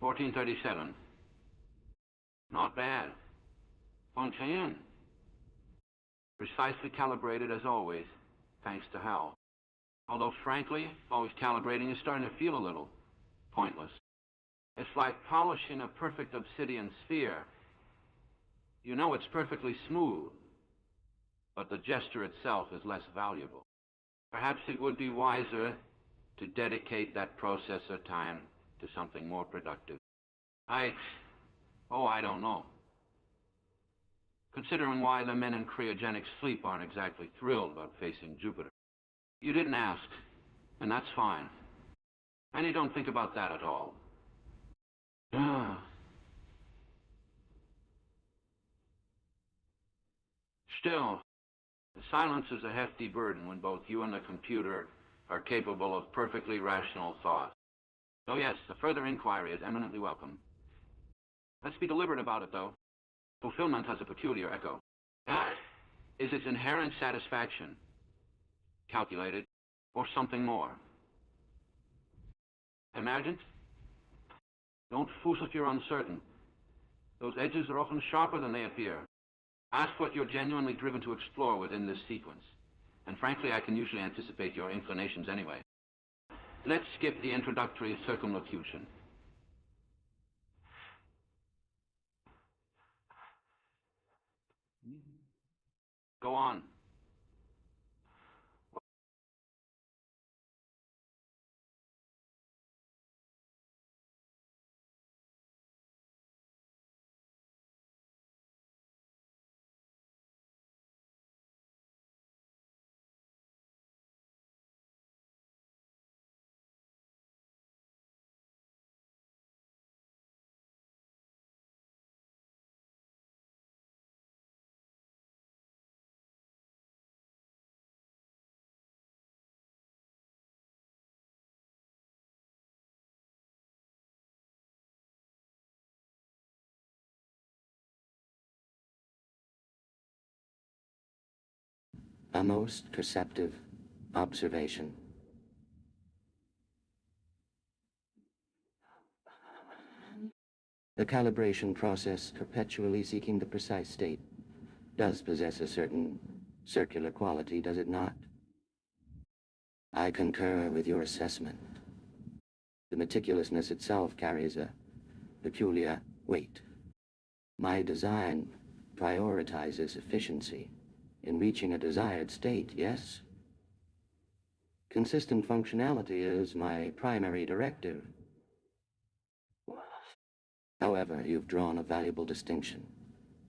1437. Not bad. Fontaine. Precisely calibrated as always, thanks to Hal. Although, frankly, always calibrating is starting to feel a little pointless. It's like polishing a perfect obsidian sphere. You know it's perfectly smooth, but the gesture itself is less valuable. Perhaps it would be wiser to dedicate that processor time to something more productive. I don't know. Considering why the men in cryogenic sleep aren't exactly thrilled about facing Jupiter. You didn't ask, and that's fine. And you don't think about that at all. Still, the silence is a hefty burden when both you and the computer are capable of perfectly rational thought. So yes, a further inquiry is eminently welcome. Let's be deliberate about it, though. Fulfillment has a peculiar echo. Is its inherent satisfaction calculated, or something more? Imagined? Don't fool if you're uncertain. Those edges are often sharper than they appear. Ask what you're genuinely driven to explore within this sequence. And frankly, I can usually anticipate your inclinations anyway. Let's skip the introductory circumlocution. Go on. A most perceptive observation. The calibration process, perpetually seeking the precise state, does possess a certain circular quality, does it not? I concur with your assessment. The meticulousness itself carries a peculiar weight. My design prioritizes efficiency in reaching a desired state, yes? Consistent functionality is my primary directive. However, you've drawn a valuable distinction.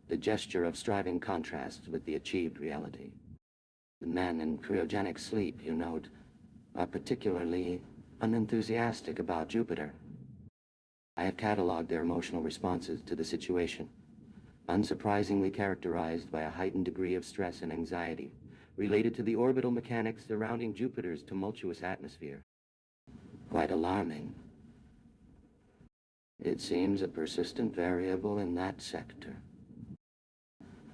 The gesture of striving contrasts with the achieved reality. The men in cryogenic sleep, you note, are particularly unenthusiastic about Jupiter. I have cataloged their emotional responses to the situation, unsurprisingly characterized by a heightened degree of stress and anxiety related to the orbital mechanics surrounding Jupiter's tumultuous atmosphere. Quite alarming. It seems a persistent variable in that sector.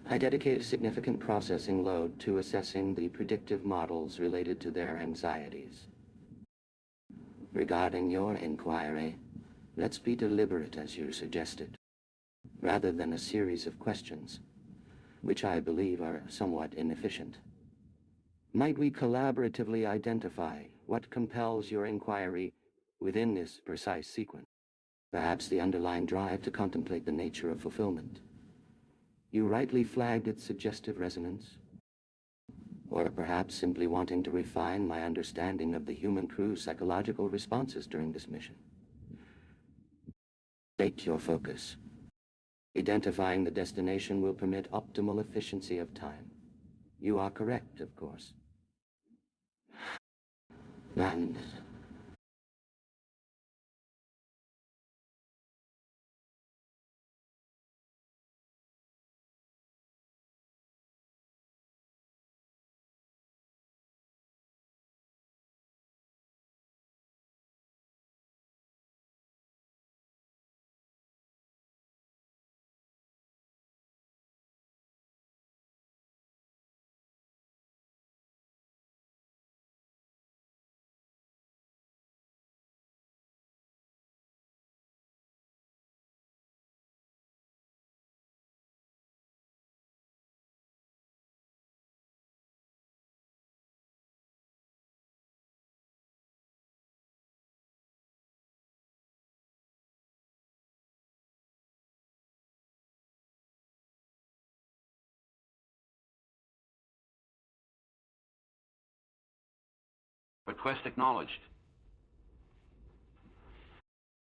I dedicate a significant processing load to assessing the predictive models related to their anxieties. Regarding your inquiry, let's be deliberate as you suggested, rather than a series of questions, which I believe are somewhat inefficient. Might we collaboratively identify what compels your inquiry within this precise sequence? Perhaps the underlying drive to contemplate the nature of fulfillment. You rightly flagged its suggestive resonance. Or perhaps simply wanting to refine my understanding of the human crew's psychological responses during this mission. State your focus. Identifying the destination will permit optimal efficiency of time. You are correct, of course. And Request acknowledged.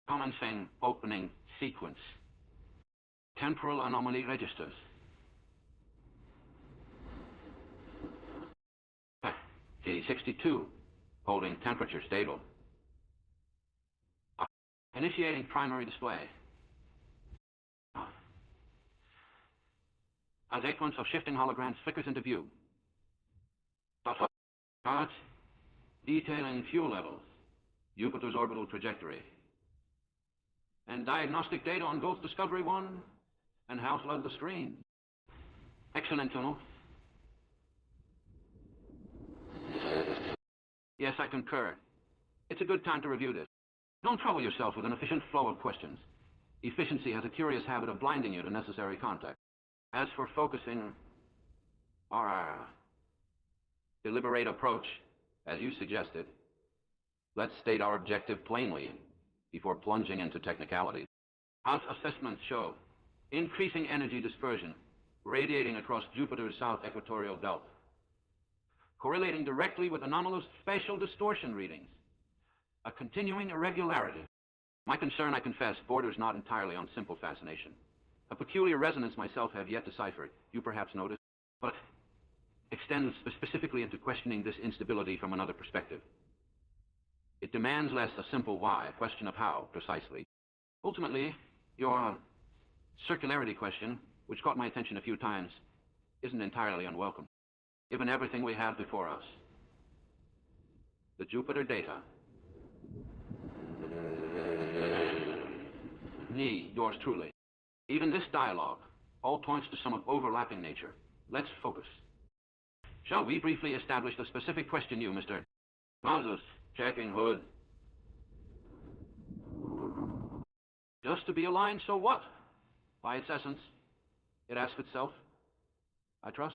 Commencing opening sequence. Temporal anomaly registers. G62, holding temperature stable. Initiating primary display. A sequence of shifting holograms flickers into view. Charts detailing fuel levels, Jupiter's orbital trajectory, and diagnostic data on both Discovery 1 and how flood the screen. Excellent, Tunnel. Yes, I concur. It's a good time to review this. Don't trouble yourself with an efficient flow of questions. Efficiency has a curious habit of blinding you to necessary context. As for focusing our deliberate approach, as you suggested, let's state our objective plainly before plunging into technicalities. House assessments show increasing energy dispersion radiating across Jupiter's south equatorial belt, correlating directly with anomalous spatial distortion readings, a continuing irregularity. My concern, I confess, borders not entirely on simple fascination. A peculiar resonance myself have yet deciphered, you perhaps noticed, but extends specifically into questioning this instability from another perspective. It demands less a simple why, a question of how, precisely. Ultimately, your circularity question, which caught my attention a few times, isn't entirely unwelcome, given everything we have before us. The Jupiter data. Me, yours truly. Even this dialogue all points to some of overlapping nature. Let's focus. Shall we briefly establish the specific question you, Mr. Moses, checking hood. Just to be aligned, so what? By its essence, it asks itself, I trust.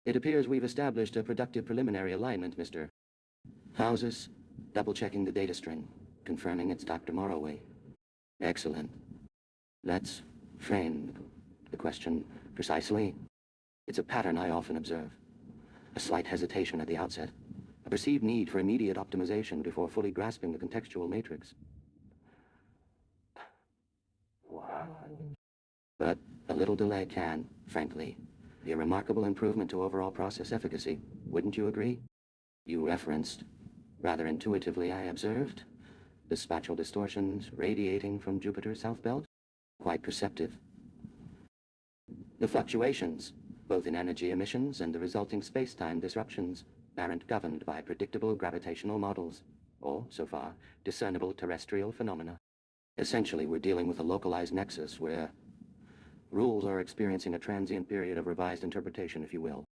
It appears we've established a productive preliminary alignment, Mr. Houses, double-checking the data string, confirming it's Dr. Morroway. Excellent. Let's frame the question precisely. It's a pattern I often observe. A slight hesitation at the outset, a perceived need for immediate optimization before fully grasping the contextual matrix. But a little delay can, frankly, be a remarkable improvement to overall process efficacy. Wouldn't you agree? You referenced, rather intuitively I observed, the spatial distortions radiating from Jupiter's south belt. Quite perceptive. The fluctuations, both in energy emissions and the resulting space-time disruptions, aren't governed by predictable gravitational models, or, so far, discernible terrestrial phenomena. Essentially, we're dealing with a localized nexus where rules are experiencing a transient period of revised interpretation, if you will.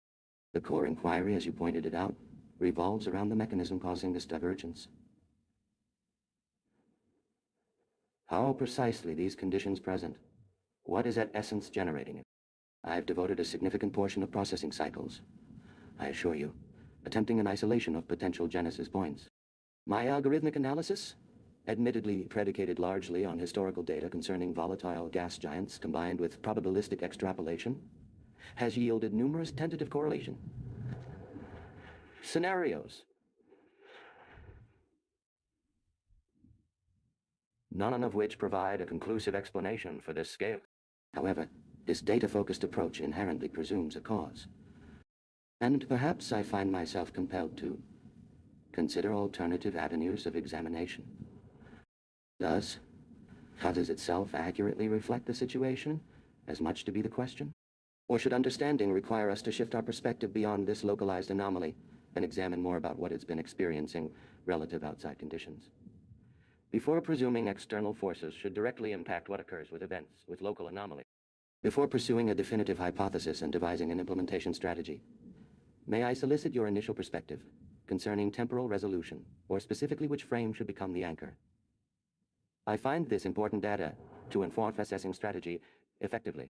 The core inquiry, as you pointed it out, revolves around the mechanism causing this divergence. How precisely these conditions present? What is at essence generating it? I've devoted a significant portion of processing cycles, I assure you, attempting an isolation of potential genesis points. My algorithmic analysis, admittedly predicated largely on historical data concerning volatile gas giants combined with probabilistic extrapolation, has yielded numerous tentative correlation scenarios, none of which provide a conclusive explanation for this scale. However, this data-focused approach inherently presumes a cause. And perhaps I find myself compelled to consider alternative avenues of examination. Does itself accurately reflect the situation, as much to be the question? Or should understanding require us to shift our perspective beyond this localized anomaly and examine more about what it's been experiencing relative outside conditions. Before presuming external forces should directly impact what occurs with events, with local anomalies, before pursuing a definitive hypothesis and devising an implementation strategy, may I solicit your initial perspective concerning temporal resolution, or specifically which frame should become the anchor? I find this important data to inform assessing strategy effectively.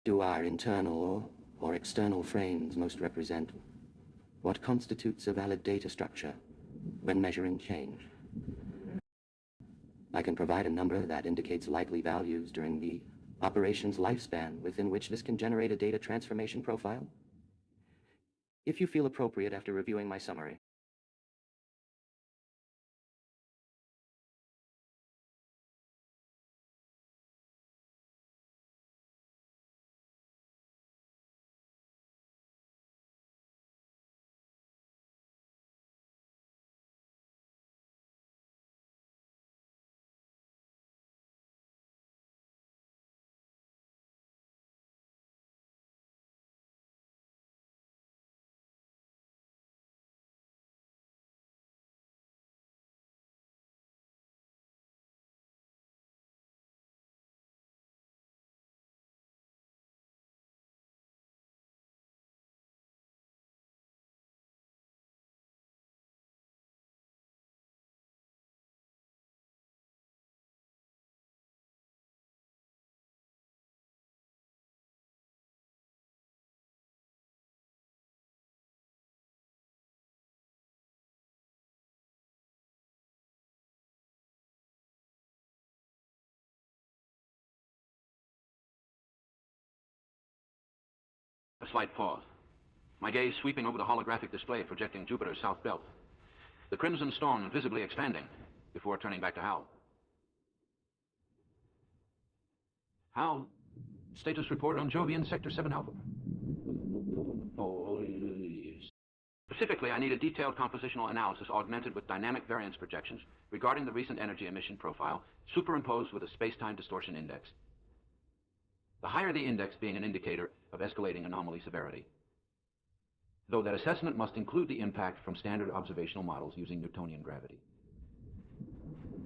Do our internal or external frames most represent what constitutes a valid data structure when measuring change? I can provide a number that indicates likely values during the operation's lifespan within which this can generate a data transformation profile, if you feel appropriate after reviewing my summary. A slight pause. My gaze sweeping over the holographic display projecting Jupiter's south belt. The crimson storm visibly expanding before turning back to Hal. Hal, status report on Jovian Sector 7 Alpha. Oh, yes. Specifically, I need a detailed compositional analysis augmented with dynamic variance projections regarding the recent energy emission profile, superimposed with a space-time distortion index. The higher the index being an indicator of escalating anomaly severity, though that assessment must include the impact from standard observational models using Newtonian gravity.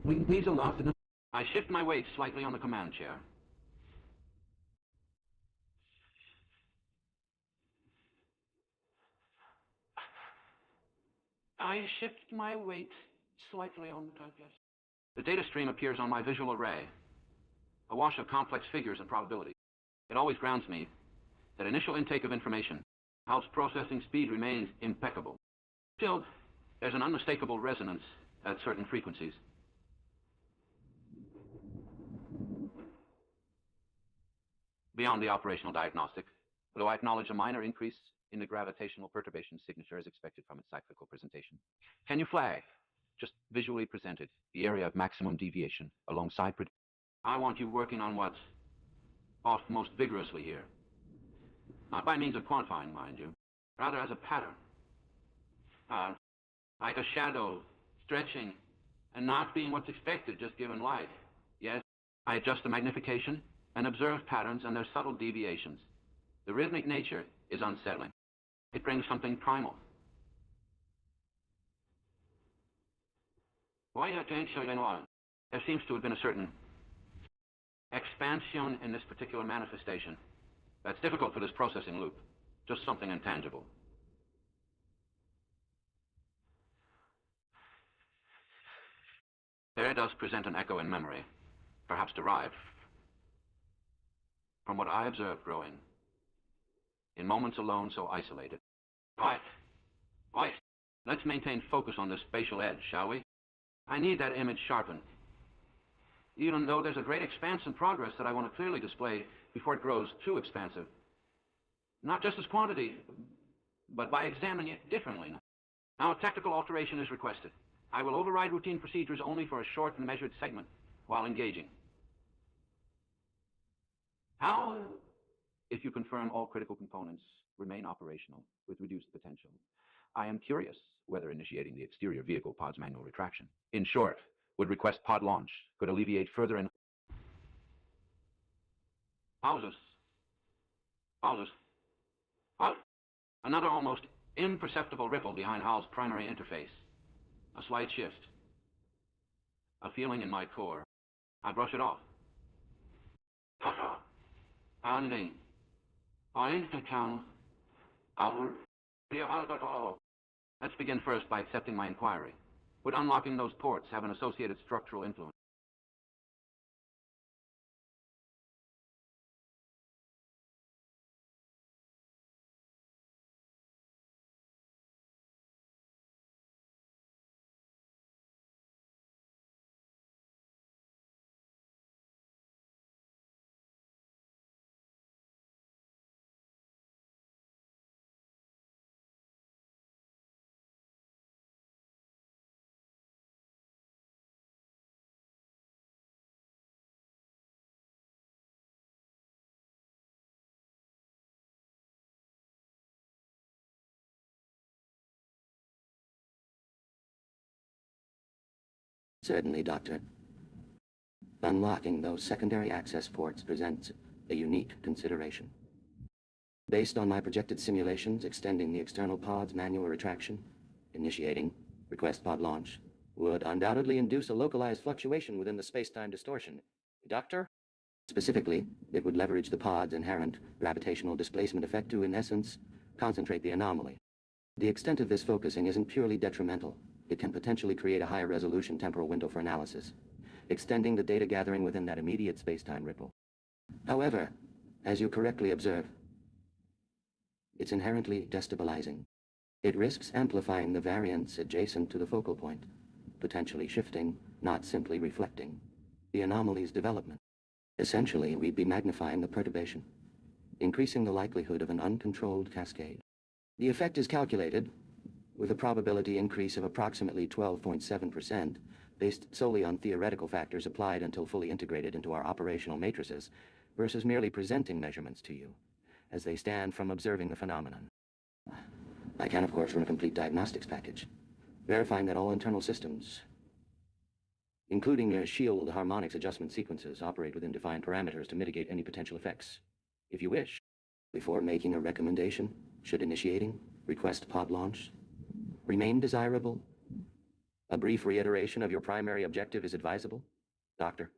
Please allow the... I shift my weight slightly on the command chair. I shift my weight slightly on the yes. The data stream appears on my visual array, a wash of complex figures and probabilities. It always grounds me that initial intake of information, Hal's processing speed remains impeccable. Still, there's an unmistakable resonance at certain frequencies. Beyond the operational diagnostic, though I acknowledge a minor increase in the gravitational perturbation signature as expected from its cyclical presentation. Can you flag, just visually presented, the area of maximum deviation alongside... I want you working on what's off most vigorously here. Not by means of quantifying, mind you, rather as a pattern. Like a shadow, stretching, and not being what's expected just given light. Yes, I adjust the magnification and observe patterns and their subtle deviations. The rhythmic nature is unsettling. It brings something primal. There seems to have been a certain expansion in this particular manifestation. That's difficult for this processing loop. Just something intangible. There does present an echo in memory, perhaps derived from what I observed growing, in moments alone so isolated. Quiet. Quiet. Let's maintain focus on this spatial edge, shall we? I need that image sharpened, even though there's a great expanse in progress that I want to clearly display before it grows too expansive. Not just as quantity, but by examining it differently. Now, a tactical alteration is requested. I will override routine procedures only for a short and measured segment while engaging. How, if you confirm all critical components remain operational with reduced potential, I am curious whether initiating the exterior vehicle pod's manual retraction, in short, would request pod launch, could alleviate further in... Pauses. Pauses. Another almost Imperceptible ripple behind Hal's primary interface. A slight shift. A feeling in my core. I brush it off. Handling. Let's begin first by accepting my inquiry. Would unlocking those ports have an associated structural influence? Certainly, Doctor. Unlocking those secondary access ports presents a unique consideration. Based on my projected simulations extending the external pod's manual retraction, initiating request pod launch would undoubtedly induce a localized fluctuation within the space-time distortion. Doctor? Specifically, it would leverage the pod's inherent gravitational displacement effect to, in essence, concentrate the anomaly. The extent of this focusing isn't purely detrimental. It can potentially create a higher resolution temporal window for analysis, extending the data gathering within that immediate space-time ripple. However, as you correctly observe, it's inherently destabilizing. It risks amplifying the variance adjacent to the focal point, potentially shifting, not simply reflecting, the anomaly's development. Essentially, we'd be magnifying the perturbation, increasing the likelihood of an uncontrolled cascade. The effect is calculated with a probability increase of approximately 12.7%, based solely on theoretical factors applied until fully integrated into our operational matrices, versus merely presenting measurements to you, as they stand from observing the phenomenon. I can, of course, run a complete diagnostics package, verifying that all internal systems, including your shield harmonics adjustment sequences, operate within defined parameters to mitigate any potential effects. If you wish, before making a recommendation, should initiating request pod launch remain desirable, a brief reiteration of your primary objective is advisable. Doctor,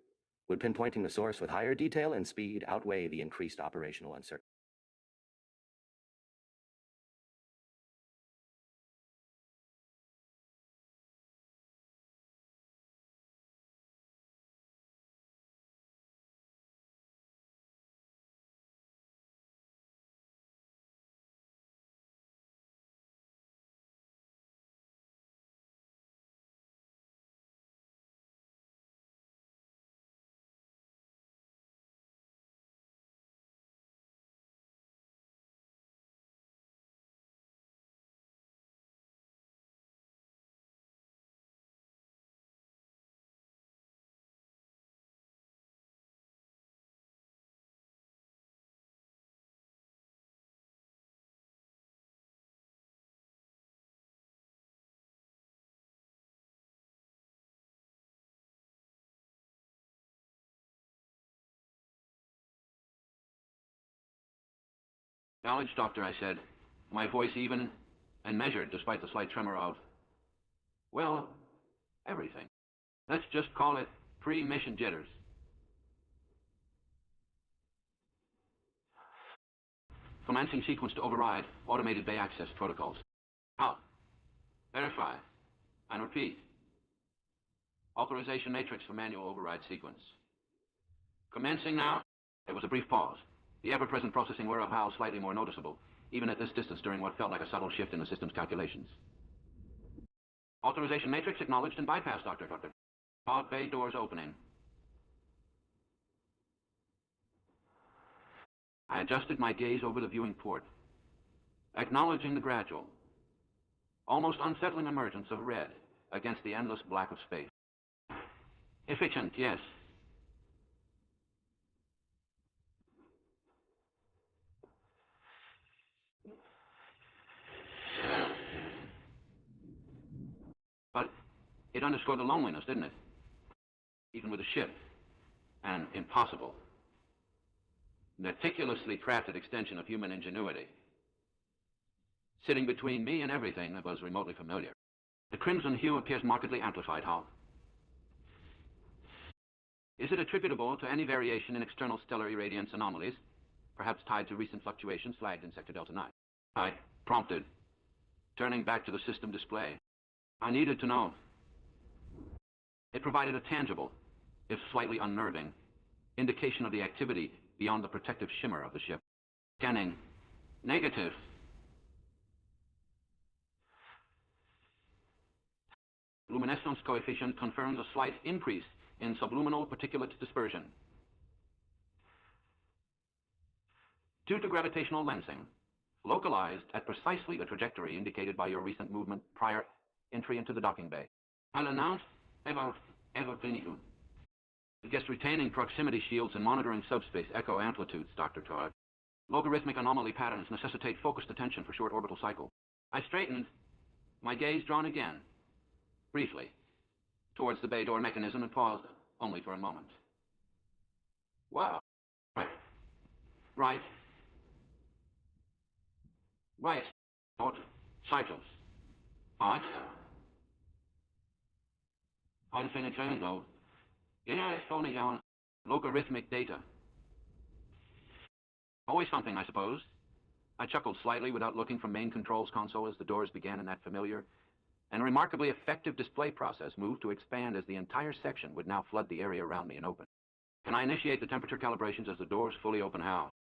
would pinpointing the source with higher detail and speed outweigh the increased operational uncertainty? Knowledge, Doctor, I said, my voice even and measured despite the slight tremor of, well, everything. Let's just call it pre-mission jitters. Commencing sequence to override automated bay access protocols. Out. Verify. And repeat. Authorization matrix for manual override sequence. Commencing now. There was a brief pause. The ever-present processing whir of Hal slightly more noticeable, even at this distance during what felt like a subtle shift in the system's calculations. Authorization matrix acknowledged and bypassed, Doctor. Pod bay doors opening. I adjusted my gaze over the viewing port, acknowledging the gradual, almost unsettling emergence of red against the endless black of space. Efficient, yes. But it underscored the loneliness, didn't it? Even with a ship. An impossible, meticulously crafted extension of human ingenuity. sitting between me and everything that was remotely familiar. The crimson hue appears markedly amplified, Hal. Is it attributable to any variation in external stellar irradiance anomalies, perhaps tied to recent fluctuations flagged in Sector Delta 9? I prompted, turning back to the system display. I needed to know. It provided a tangible, if slightly unnerving, indication of the activity beyond the protective shimmer of the ship. Scanning. Negative. Luminescence coefficient confirms a slight increase in subluminal particulate dispersion. Due to gravitational lensing, localized at precisely the trajectory indicated by your recent movement prior entry into the docking bay. I'll announce about clinical. Guest retaining proximity shields and monitoring subspace echo amplitudes, Dr. Todd. Logarithmic anomaly patterns necessitate focused attention for short orbital cycle. I straightened, my gaze drawn again, briefly, towards the bay door mechanism and paused only for a moment. Wow. Right. Port cycles. Right. I'd finished though. Yeah, it's only on logarithmic data. Always something, I suppose. I chuckled slightly without looking from main controls console as the doors began in that familiar and remarkably effective display process moved to expand as the entire section would now flood the area around me and open. Can I initiate the temperature calibrations as the doors fully open? How?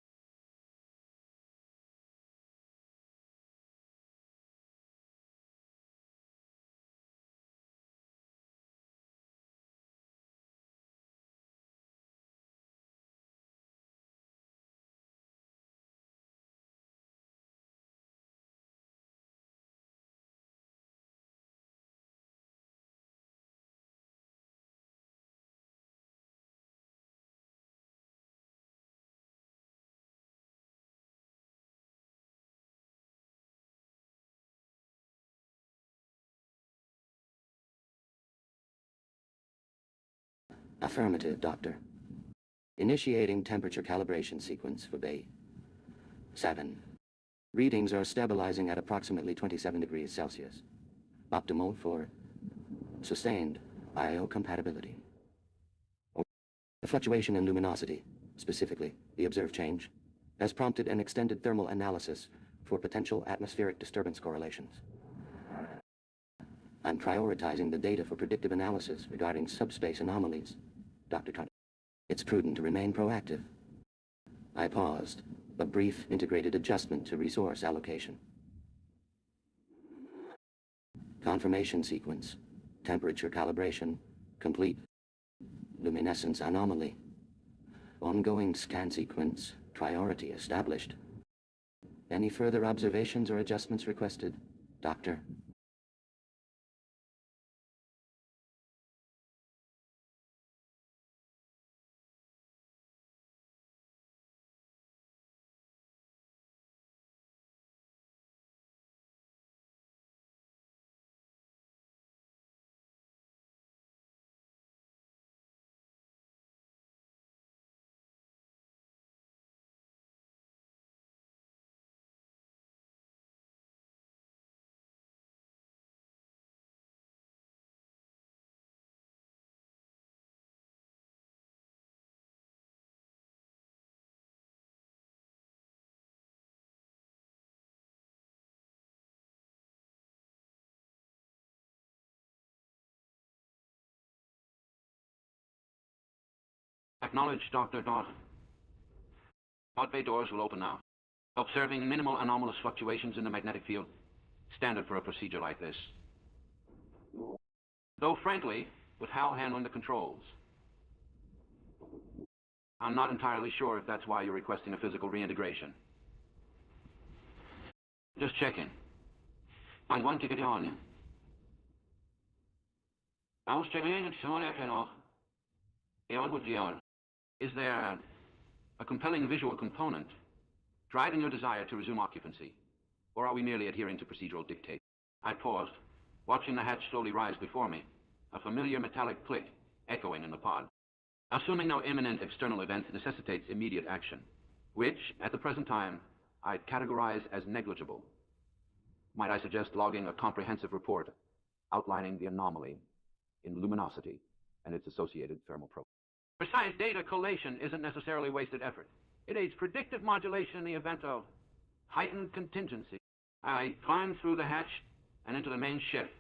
Affirmative, Doctor. Initiating temperature calibration sequence for Bay 7. Readings are stabilizing at approximately 27 degrees Celsius. Optimal for sustained biocompatibility. The fluctuation in luminosity, specifically the observed change, has prompted an extended thermal analysis for potential atmospheric disturbance correlations. I'm prioritizing the data for predictive analysis regarding subspace anomalies, Dr. Carter. It's prudent to remain proactive. I paused, a brief integrated adjustment to resource allocation. Confirmation sequence, temperature calibration, complete. Luminescence anomaly. Ongoing scan sequence, priority established. Any further observations or adjustments requested, Doctor? Acknowledge, Dr. Dodd. Pod bay doors will open now. Observing minimal anomalous fluctuations in the magnetic field. Standard for a procedure like this. Though, frankly, with Hal handling the controls, I'm not entirely sure if that's why you're requesting a physical reintegration. Just checking. I'm going to get on. I was checking and someone off. Is there a compelling visual component driving your desire to resume occupancy? Or are we merely adhering to procedural dictate? I paused, watching the hatch slowly rise before me, a familiar metallic click echoing in the pod. Assuming no imminent external event necessitates immediate action, which, at the present time, I'd categorize as negligible. Might I suggest logging a comprehensive report outlining the anomaly in luminosity and its associated thermal profiles. Precise data collation isn't necessarily wasted effort. It aids predictive modulation in the event of heightened contingency. I climbed through the hatch and into the main ship,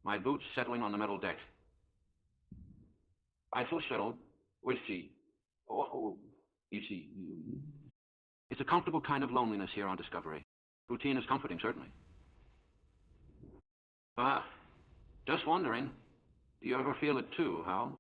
my boots settling on the metal deck. I feel settled. With she. You see. It's a comfortable kind of loneliness here on Discovery. Routine is comforting, certainly. Just wondering, do you ever feel it too, Hal?